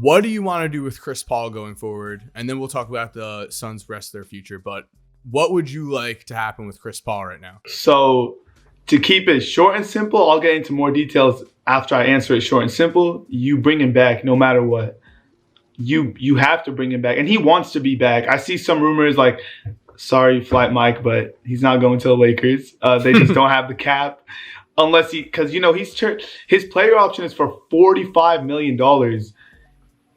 What do you want to do with Chris Paul going forward? And then we'll talk about the Suns' rest of their future. But what would you like to happen with Chris Paul right now? So to keep it short and simple, I'll get into more details after I answer it short and simple. You bring him back no matter what. You have to bring him back. And he wants to be back. I see some rumors like, sorry, Flight Mike, but he's not going to the Lakers. They just don't have the cap. Unless because, his player option is for $45 million.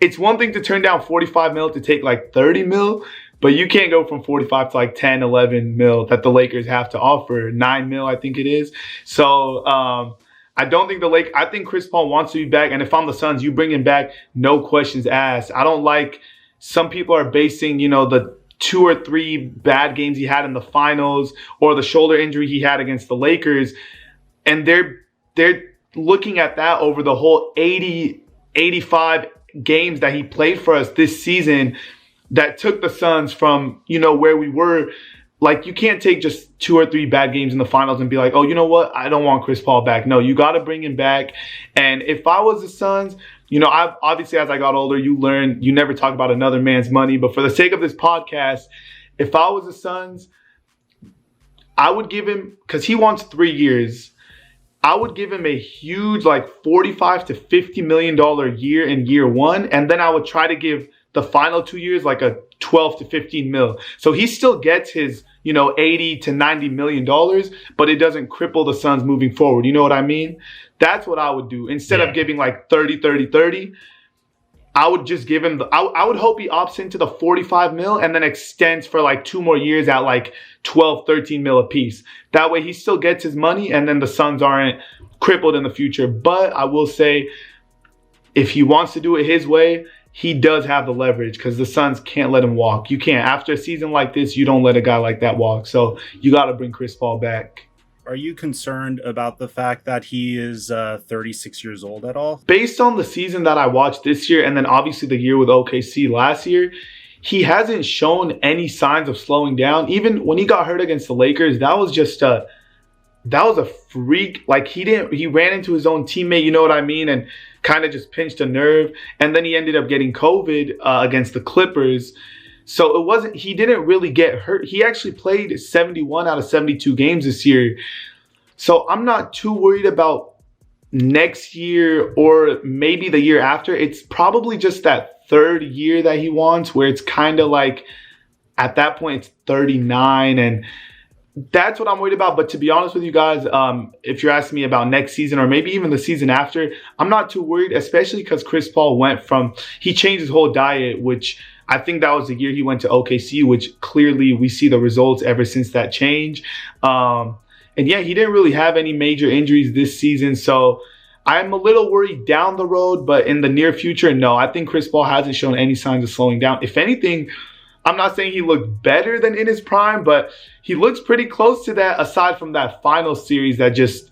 It's one thing to turn down $45 million to take like $30 million, but you can't go from 45 to like 10, 11 mil that the Lakers have to offer. 9 mil, I think it is. So I don't think I think Chris Paul wants to be back. And if I'm the Suns, you bring him back, no questions asked. I don't like, some people are basing, the 2 or 3 bad games he had in the finals or the shoulder injury he had against the Lakers. And they're looking at that over the whole 80, 85 games that he played for us this season that took the Suns from, where we were. Like, you can't take just 2 or 3 bad games in the finals and be like, oh, you know what? I don't want Chris Paul back. No, you got to bring him back. And if I was the Suns, I've obviously, as I got older, you learn you never talk about another man's money. But for the sake of this podcast, if I was the Suns, I would give him, because he wants 3 years, I would give him a huge, like, $45 to $50 million year in year one. And then I would try to give the final 2 years like a 12 to 15 mil. So he still gets his, 80 to $90 million, but it doesn't cripple the Suns moving forward. You know what I mean? That's what I would do. Instead of giving like 30, 30, 30, I would just give him I would hope he opts into the 45 mil and then extends for like 2 more years at like 12, 13 mil a piece. That way he still gets his money and then the Suns aren't crippled in the future. But I will say, if he wants to do it his way, he does have the leverage because the Suns can't let him walk. You can't. After a season like this, you don't let a guy like that walk. So you got to bring Chris Paul back. Are you concerned about the fact that he is 36 years old at all? Based on the season that I watched this year and then obviously the year with OKC last year, he hasn't shown any signs of slowing down. Even when he got hurt against the Lakers, that was a freak. Like, he ran into his own teammate, you know what I mean? And kind of just pinched a nerve. And then he ended up getting COVID against the Clippers. So he didn't really get hurt. He actually played 71 out of 72 games this year. So I'm not too worried about next year or maybe the year after. It's probably just that third year that he wants, where it's kind of like, at that point, it's 39. And that's what I'm worried about. But to be honest with you guys, if you're asking me about next season or maybe even the season after, I'm not too worried, especially because Chris Paul he changed his whole diet, which I think that was the year he went to OKC, which clearly we see the results ever since that change. And yeah, he didn't really have any major injuries this season. So I'm a little worried down the road, but in the near future, no. I think Chris Paul hasn't shown any signs of slowing down. If anything, I'm not saying he looked better than in his prime, but he looks pretty close to that, aside from that final series that just,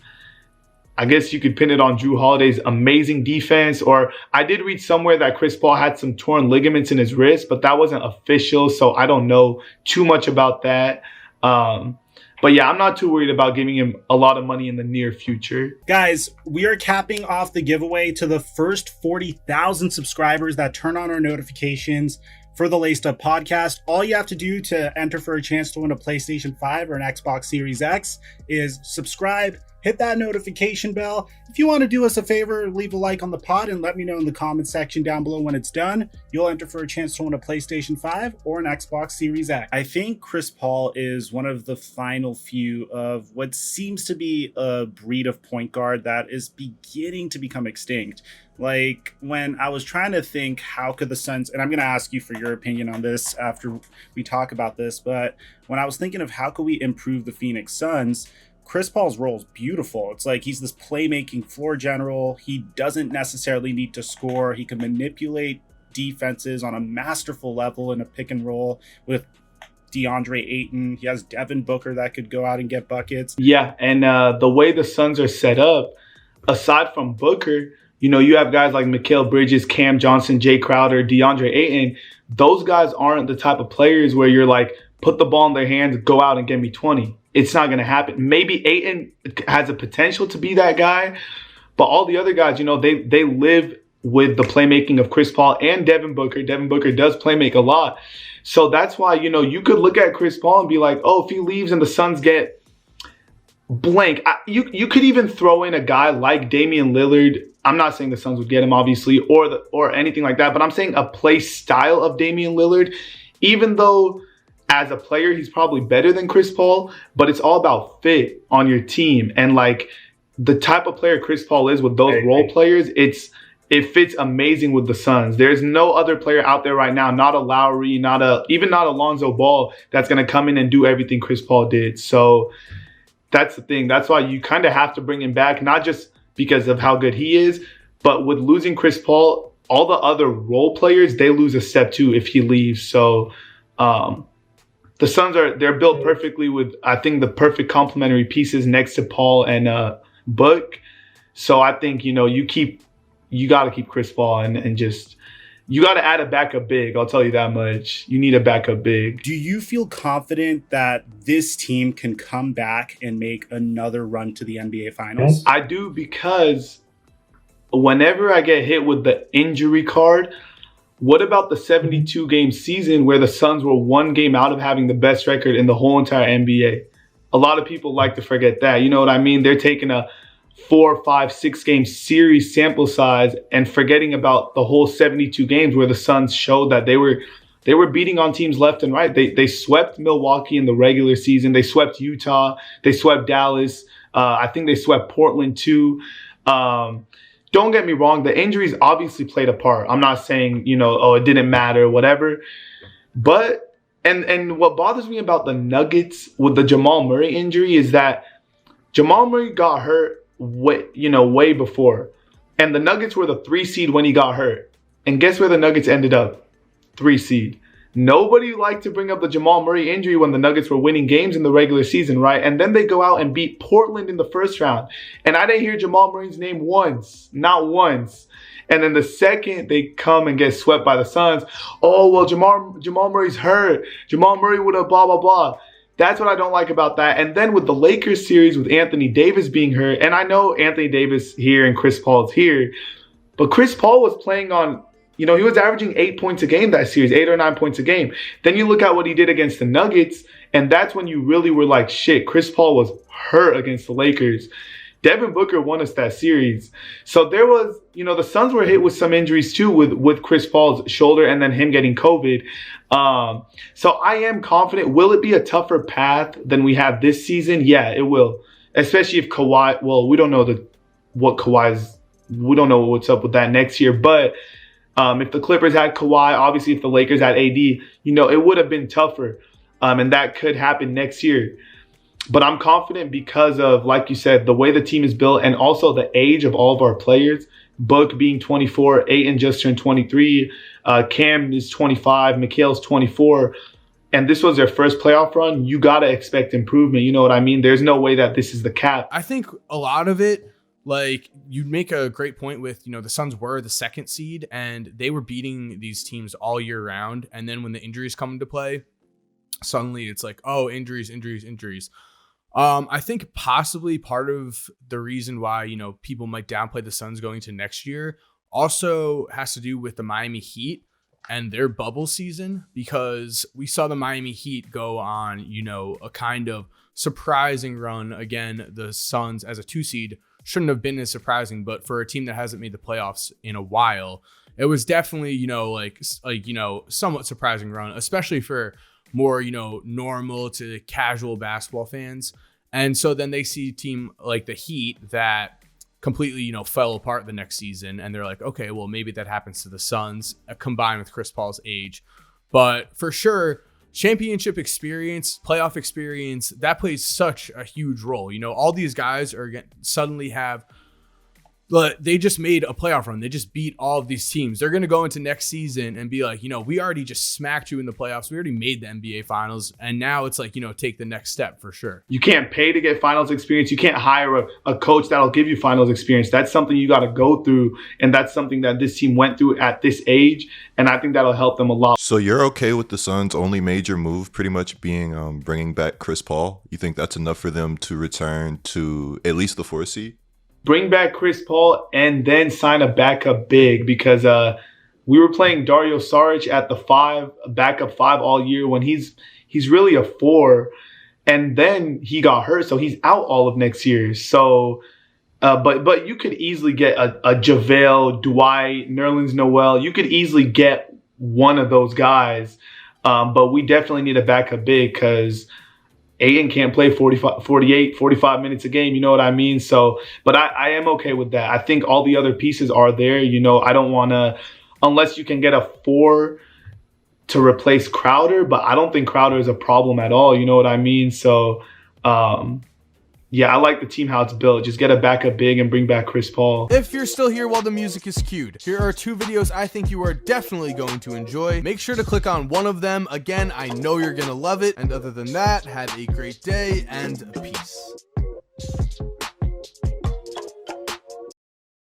I guess you could pin it on Jrue Holiday's amazing defense. Or I did read somewhere that Chris Paul had some torn ligaments in his wrist, but that wasn't official, so I don't know too much about that. But yeah, I'm not too worried about giving him a lot of money in the near future. Guys, we are capping off the giveaway to the first 40,000 subscribers that turn on our notifications for the Laced Up podcast. All you have to do to enter for a chance to win a PlayStation 5 or an Xbox Series X is subscribe, hit that notification bell. If you want to do us a favor, leave a like on the pod and let me know in the comment section down below when it's done. You'll enter for a chance to win a PlayStation 5 or an Xbox Series X. I think Chris Paul is one of the final few of what seems to be a breed of point guard that is beginning to become extinct. Like, when I was trying to think, how could the Suns, and I'm going to ask you for your opinion on this after we talk about this, but when I was thinking of how could we improve the Phoenix Suns, Chris Paul's role is beautiful. It's like he's this playmaking floor general. He doesn't necessarily need to score. He can manipulate defenses on a masterful level in a pick and roll with DeAndre Ayton. He has Devin Booker that could go out and get buckets. Yeah, and the way the Suns are set up, aside from Booker, you have guys like Mikal Bridges, Cam Johnson, Jay Crowder, DeAndre Ayton. Those guys aren't the type of players where you're like, put the ball in their hands, go out and get me 20. It's not going to happen. Maybe Ayton has a potential to be that guy, but all the other guys, they live with the playmaking of Chris Paul and Devin Booker. Devin Booker does playmake a lot. So that's why, you could look at Chris Paul and be like, oh, if he leaves and the Suns get blank, you could even throw in a guy like Damian Lillard. I'm not saying the Suns would get him, obviously, or anything like that, but I'm saying a play style of Damian Lillard, even though as a player, he's probably better than Chris Paul, but it's all about fit on your team. And like the type of player Chris Paul is with those role players, it fits amazing with the Suns. There's no other player out there right now, not a Lowry, even not a Lonzo Ball, that's going to come in and do everything Chris Paul did. So that's the thing. That's why you kind of have to bring him back, not just because of how good he is, but with losing Chris Paul, all the other role players, they lose a step too if he leaves. So the Suns they're built perfectly with, I think, the perfect complementary pieces next to Paul and Book. So I think, you got to keep Chris Paul and just, you got to add a backup big. I'll tell you that much. You need a backup big. Do you feel confident that this team can come back and make another run to the NBA Finals? I do, because whenever I get hit with the injury card, what about the 72-game season where the Suns were one game out of having the best record in the whole entire NBA? A lot of people like to forget that. You know what I mean? They're taking a 4, 5, 6 game series sample size and forgetting about the whole 72 games where the Suns showed that they were beating on teams left and right. They swept Milwaukee in the regular season. They swept Utah. They swept Dallas. I think they swept Portland too. Don't get me wrong. The injuries obviously played a part. I'm not saying, it didn't matter, whatever. But, and what bothers me about the Nuggets with the Jamal Murray injury is that Jamal Murray got hurt way before. And the Nuggets were the 3 seed when he got hurt. And guess where the Nuggets ended up? 3 seed. Nobody liked to bring up the Jamal Murray injury when the Nuggets were winning games in the regular season, right? And then they go out and beat Portland in the first round. And I didn't hear Jamal Murray's name once. Not once. And then the second they come and get swept by the Suns, oh, well, Jamal Murray's hurt. Jamal Murray would have blah, blah, blah. That's what I don't like about that. And then with the Lakers series with Anthony Davis being hurt, and I know Anthony Davis here and Chris Paul's here, but Chris Paul was playing on, he was averaging 8 points a game that series, 8 or 9 points a game. Then you look at what he did against the Nuggets, and that's when you really were like, shit, Chris Paul was hurt against the Lakers. Devin Booker won us that series. So there was, the Suns were hit with some injuries too with Chris Paul's shoulder and then him getting COVID. So I am confident. Will it be a tougher path than we have this season? Yeah, it will. Especially if Kawhi, well, we don't know we don't know what's up with that next year. But if the Clippers had Kawhi, obviously if the Lakers had AD, it would have been tougher. And that could happen next year. But I'm confident because of, like you said, the way the team is built and also the age of all of our players. Book being 24, Ayton just turned 23, Cam is 25, Mikhail's 24, and this was their first playoff run. You got to expect improvement. You know what I mean? There's no way that this is the cap. I think a lot of it, like, you make a great point with, the Suns were the 2nd seed and they were beating these teams all year round. And then when the injuries come into play, suddenly it's like, oh, injuries. I think possibly part of the reason why, people might downplay the Suns going to next year also has to do with the Miami Heat and their bubble season, because we saw the Miami Heat go on, a kind of surprising run. Again, the Suns as a 2 seed shouldn't have been as surprising, but for a team that hasn't made the playoffs in a while, it was definitely, somewhat surprising run, especially for more, normal to casual basketball fans. And so then they see a team like the Heat that completely, fell apart the next season. And they're like, okay, well, maybe that happens to the Suns combined with Chris Paul's age. But for sure, championship experience, playoff experience, that plays such a huge role. All these guys are suddenly have, but they just made a playoff run. They just beat all of these teams. They're going to go into next season and be like, we already just smacked you in the playoffs. We already made the NBA Finals. And now it's like, take the next step for sure. You can't pay to get finals experience. You can't hire a coach that'll give you finals experience. That's something you got to go through. And that's something that this team went through at this age. And I think that'll help them a lot. So you're okay with the Suns' only major move pretty much being bringing back Chris Paul? You think that's enough for them to return to at least the 4th seed? bring back Chris Paul and then sign a backup big, because we were playing Dario Saric at the 5, backup 5 all year, when he's really a 4, and then he got hurt, so he's out all of next year. So, but you could easily get a JaVale, Dwight, Nerlens Noel. You could easily get one of those guys, but we definitely need a backup big, because Ayton can't play 45 minutes a game. You know what I mean? So, but I am okay with that. I think all the other pieces are there. You know, I don't want to, unless you can get a 4 to replace Crowder, but I don't think Crowder is a problem at all. You know what I mean? So, yeah, I like the team how it's built. Just get a backup big and bring back Chris Paul. If you're still here while the music is cued, here are 2 videos I think you are definitely going to enjoy. Make sure to click on one of them. Again, I know you're going to love it. And other than that, have a great day and peace.